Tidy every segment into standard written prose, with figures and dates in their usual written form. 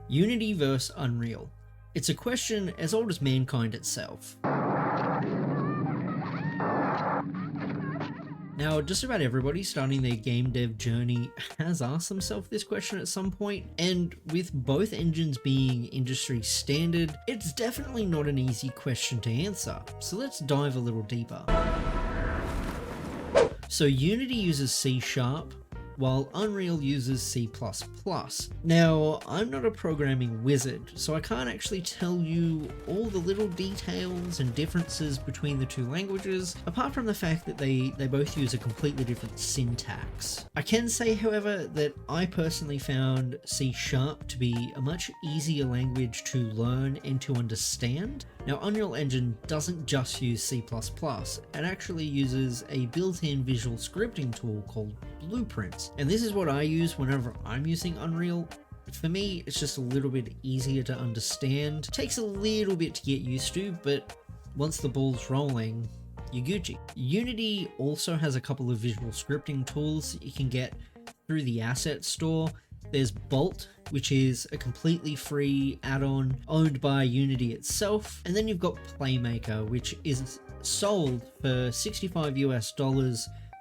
Unity vs Unreal. It's a question as old as mankind itself. Now, just about everybody starting their game dev journey has asked themselves this question at some point, and with both engines being industry standard, it's definitely not an easy question to answer, so let's dive a little deeper. So Unity uses C#, while Unreal uses C++. Now, I'm not a programming wizard, so I can't actually tell you all the little details and differences between the two languages, apart from the fact that they both use a completely different syntax. I can say, however, that I personally found C# to be a much easier language to learn and to understand. Now, Unreal Engine doesn't just use C++, it actually uses a built-in visual scripting tool called Blueprints. And this is what I use whenever I'm using Unreal. For me, it's just a little bit easier to understand. It takes a little bit to get used to, but once the ball's rolling, you're Gucci. Unity also has a couple of visual scripting tools that you can get through the asset store. There's Bolt, which is a completely free add-on owned by Unity itself. And then you've got Playmaker, which is sold for $65 US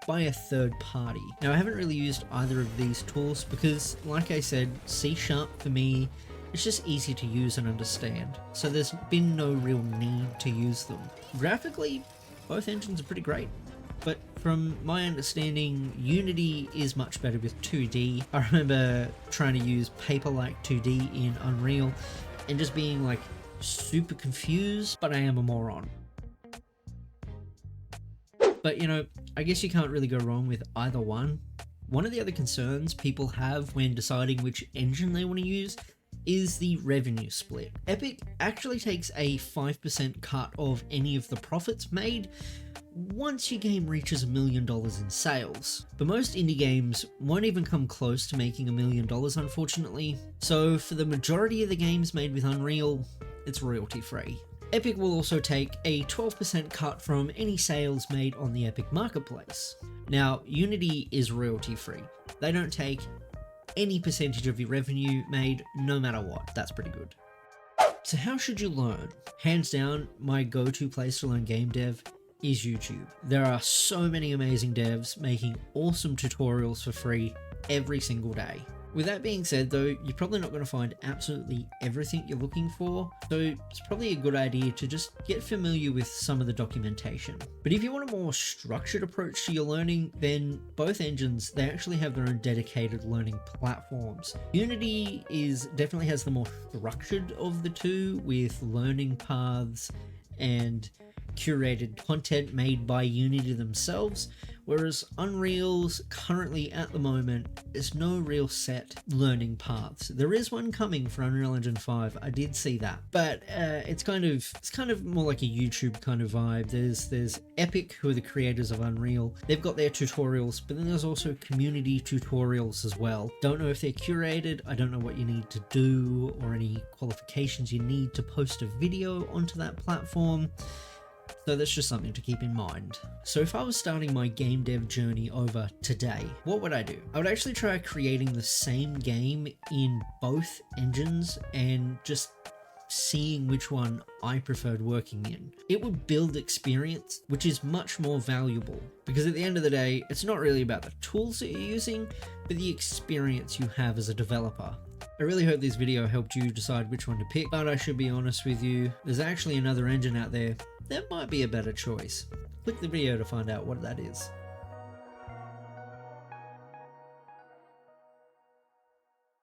by a third party. Now, I haven't really used either of these tools because, like I said, C# for me, it's just easy to use and understand. So there's been no real need to use them. Graphically, both engines are pretty great. But from my understanding, Unity is much better with 2D. I remember trying to use Paper-like 2D in Unreal and just being like super confused, but I am a moron. But you know, I guess you can't really go wrong with either one. One of the other concerns people have when deciding which engine they want to use is the revenue split. Epic actually takes a 5% cut of any of the profits made once your game reaches $1 million in sales. But most indie games won't even come close to making $1 million, unfortunately. So for the majority of the games made with Unreal, it's royalty free. Epic will also take a 12% cut from any sales made on the Epic Marketplace. Now, Unity is royalty free. They don't take any percentage of your revenue made, no matter what. That's pretty good. So how should you learn? Hands down, my go-to place to learn game dev is YouTube. There are so many amazing devs making awesome tutorials for free every single day. With that being said though, you're probably not going to find absolutely everything you're looking for, so it's probably a good idea to just get familiar with some of the documentation. But if you want a more structured approach to your learning, then both engines, they actually have their own dedicated learning platforms. Unity definitely has the more structured of the two, with learning paths and curated content made by Unity themselves, whereas Unreal's currently at the moment there's no real set learning paths. There is one coming for Unreal Engine 5, I did see that, but it's kind of more like a YouTube kind of vibe. There's Epic, who are the creators of Unreal. They've got their tutorials, but then there's also community tutorials as well. Don't know if they're curated, I don't know what you need to do or any qualifications you need to post a video onto that platform. So that's just something to keep in mind. So if I was starting my game dev journey over today, what would I do? I would actually try creating the same game in both engines and just seeing which one I preferred working in. It would build experience, which is much more valuable, because at the end of the day, it's not really about the tools that you're using, but the experience you have as a developer. I really hope this video helped you decide which one to pick, but I should be honest with you, there's actually another engine out there that might be a better choice. Click the video to find out what that is.